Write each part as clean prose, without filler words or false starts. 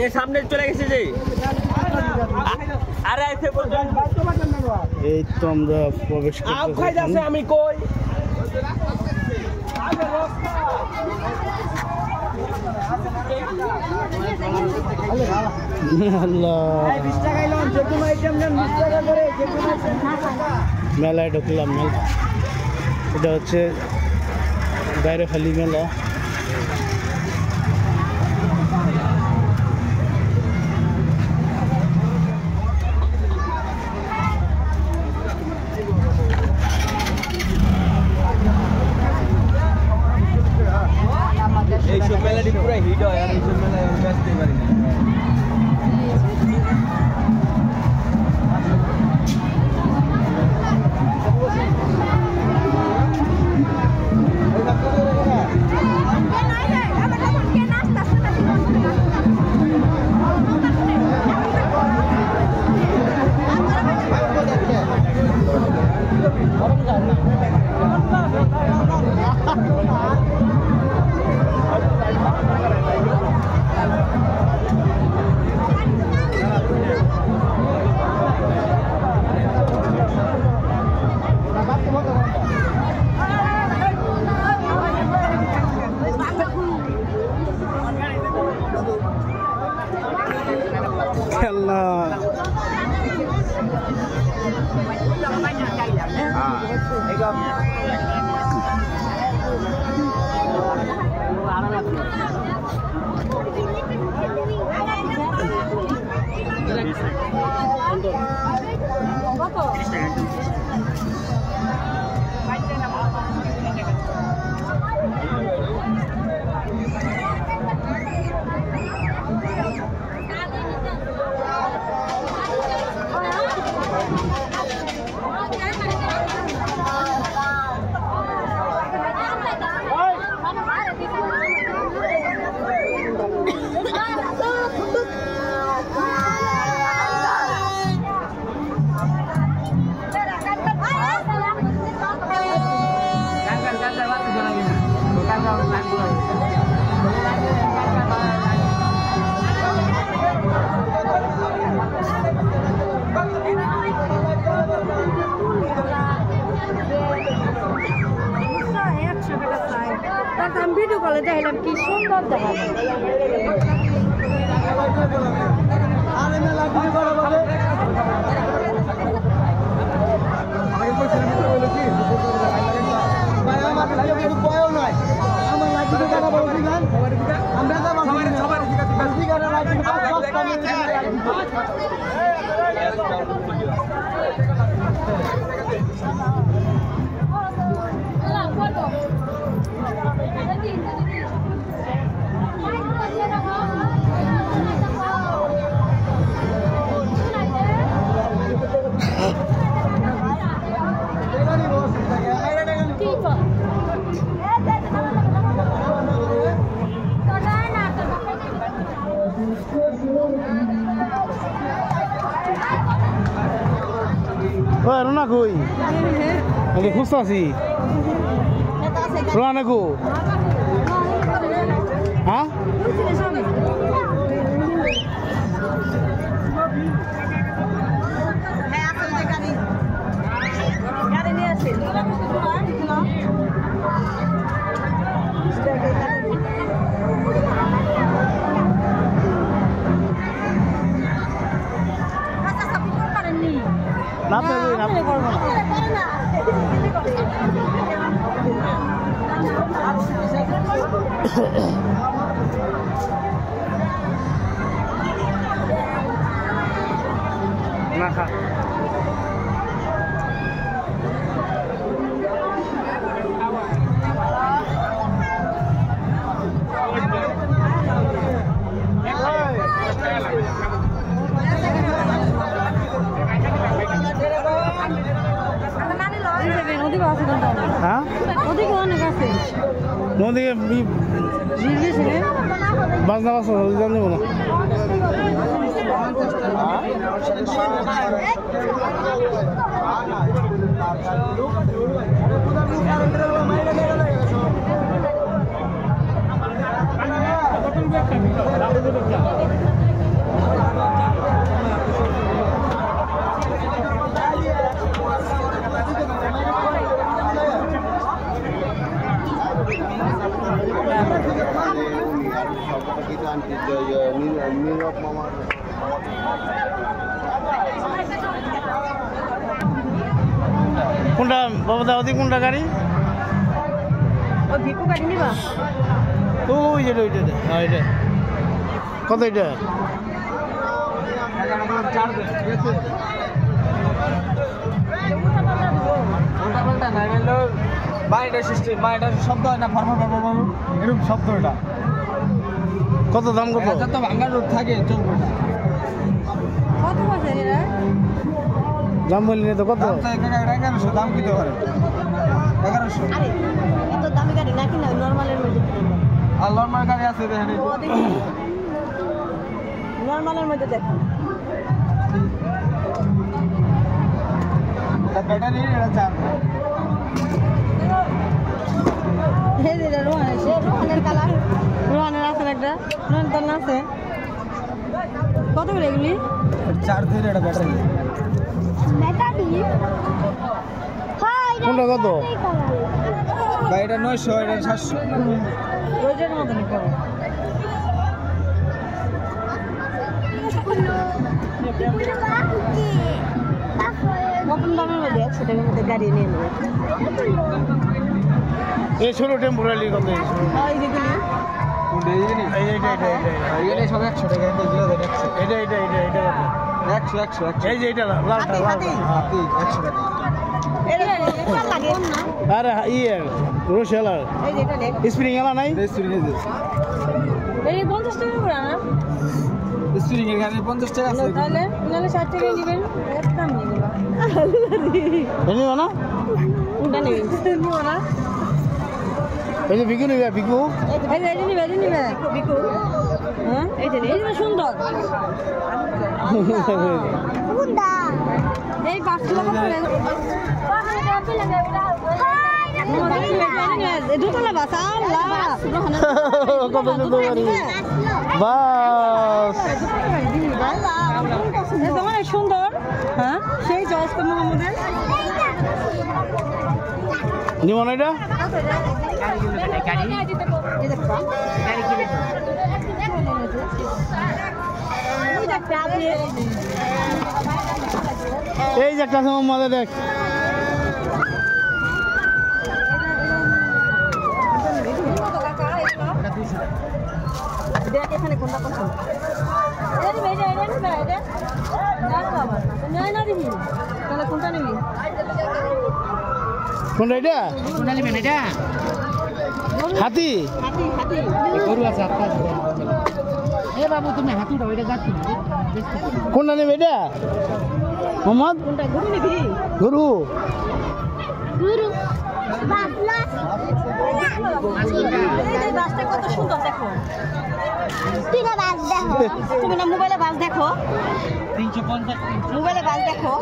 এর সামনে চলে গেছে যে আরে আইতে বলছেন এই তো আমরা প্রবেশ করতেছি আমি কই মেলায় ঢুকলাম। মেলা এটা হচ্ছে গাইরখালী মেলা। এইসব মেলাটি পুরো হিট হয় আর এইসব মেলায় ব্যস্ত পারি না। ভিডিও কলে দেখলাম কি সুন্দর দেখা রোনা কই আমি খুঁজতে আছি রোনা কো হ্যাঁ না খা হ্যাঁ ওদিকে অনেক আছে ওদিকে বাজনা বাজনা জানবো না কোনটা বাবা দাওয়াতি কোনটা গাড়ি? ওই ভিকু গাড়ি নিবা? ওই যেটা ওইটা হ্যাঁ এটা কত এটা? উল্টাপাল্টা না গেলেও বাড়িটা সিস্টেম বাড়িটা শব্দ হয় না ফরফর ফরফর এরকম শব্দ এটা কত দাম কত? তো ভাঙ্গা রোড থাকে চলবে না কত বছর এরা? দাম বললি না তো কত? দাম তো 1100 দাম কত করে 1100 আরে এত দামি গাড়ি নাকি না নরমালের মধ্যে আর নরমাল গাড়ি আছে দেখেন নরমালের মধ্যে দেখো ব্যাটারি এটা চার এই যে রোহান আছে রোহানের কালার রোহানের আছে একটা রোহান তো আছে কত করে এগুলি? চার ধরে এটা ব্যাটারি কোনটা কত? ভাই এটা 900 এটা 700 রোজের মতন করো কম দামের মধ্যে 100 টাকার মধ্যে গাড়ি নিয়ে নেবে এই ছোট টেম্পোরারি কত? এই যেগুলি এটা সব 100 টাকা এগুলো দেন 100 এটা 100 এই যে এটা লালটা লালটা 100 টাকা এটা লাগে না আরে ইয়ে রোশেলার এই যে এটা দেখ স্প্রিং এলা নাই? এই 50 টাকা করে না স্প্রিং এর গাড়ি 50 টাকা আছে তাহলে নালে 60 টাকা নেবেন একটা নিয়ে নিবা এনি না কোনটা নেবেন নিও না এই যে বিকু নিবে বিকু এই যে নিবে বিকু হ্যাঁ এই যে সুন্দর কোনটা এই 5 টাকা করে দুতলা বাস আল্লাহ কত সুন্দর গাড়ি বাস তোমার সুন্দর হ্যাঁ সেই জস্ত মোহাম্মদের নিব না এটা এই যে একটা সময় মজা দেখ এখানে কোনটা কোনটা তাহলে কোনটা নিবি কোনটা এটা? কোনটা নেবেন এটা? হাতি হাতি হাতি গরু আছে আপনার এ বাবু তুমি হাতিটা ওইটা যাচ্ছি কোনটা নেবে এটা মোহাম্মদ? কোনটা গরু নিবি গরু গরু বাসটা কত সুন্দর দেখো তুমি না মোবাইলে বাস দেখো 350 মোবাইলে বাস দেখো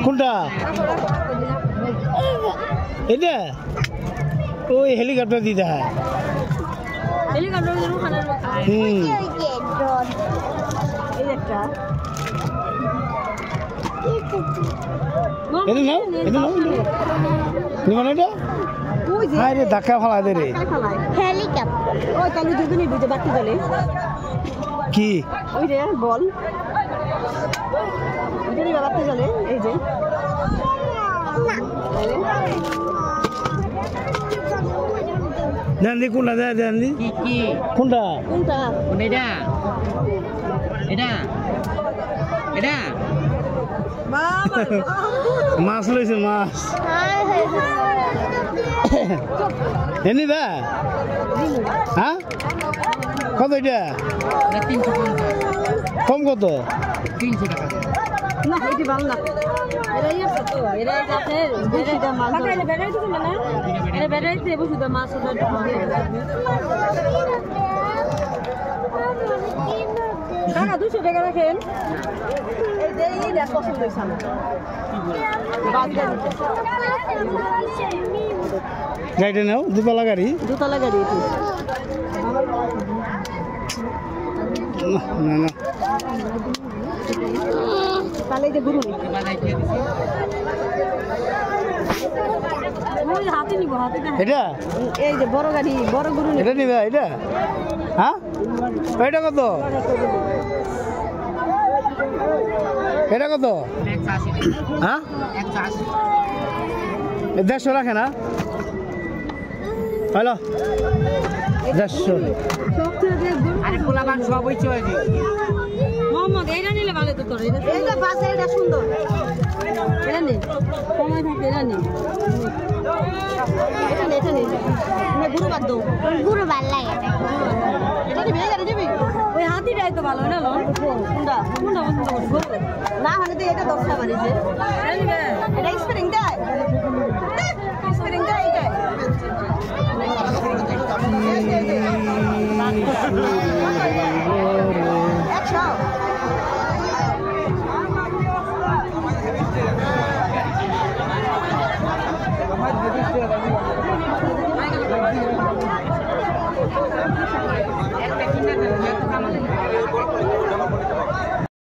কোনটা এটা? ওই হেলিকপ্টার দিতে হয় হেলিকপ্টার হুম এই একটা এটা নাও এটা নাও নিব না এটা? ওই যে হায় রে ধাক্কা ফালা দে রে হেলিকপ্টার ওই তাহলে যদি নিবি যে বাকি চলে কি ওই যে বল ওইটা নিবা বাকি চলে এই যে দেন দি কোনটা দেন দি কি কি কোনটা? কোনটা কোনটা এটা? এটা এটা বাবা মাছ লইছে মাছ এনি দা হ্যাঁ কত এটা? 350 কম কত? 300 টাকা না এইটি ভালো না এরাই আছে তো এরাই আছে বেড়াইতে মাছ ধরে বেড়াইতে না না এরা বেড়াইতে বসে মাছ ধরে টাকা 200 টাকা রাখেন এই যে এই দেখ পছন্দ হইছে আমার গাড়িটা নাও দুতলা গাড়ি দুতলা গাড়ি এটি না না না তাহলে এই যে গুরু হাতে নিব হাতে না এটা এই যে বড় গাড়ি বড় গুরু এটা নিবে এটা হ্যাঁ এটা কত এটা কত হ্যাঁ 150 রাখে না হ্যালো 150 আরে পোলাপান সব হইছে হইছে মোহাম্মদ এটা নিলে ভালো তো তোর এটা পাশে এটা সুন্দর এটা নে সময় থাকে এটা নে এটা নে না গুরু বাদ দাও গুরু ভাল লাগে এটা নিবি এটা নিবি ওই হাতিটাই তো ভালো না লো কোনটা কোনটা পছন্দ করছিস না মানে তো এটা 10 টাকা বাড়িছে এটা নিবে এটা স্প্রিং দেয়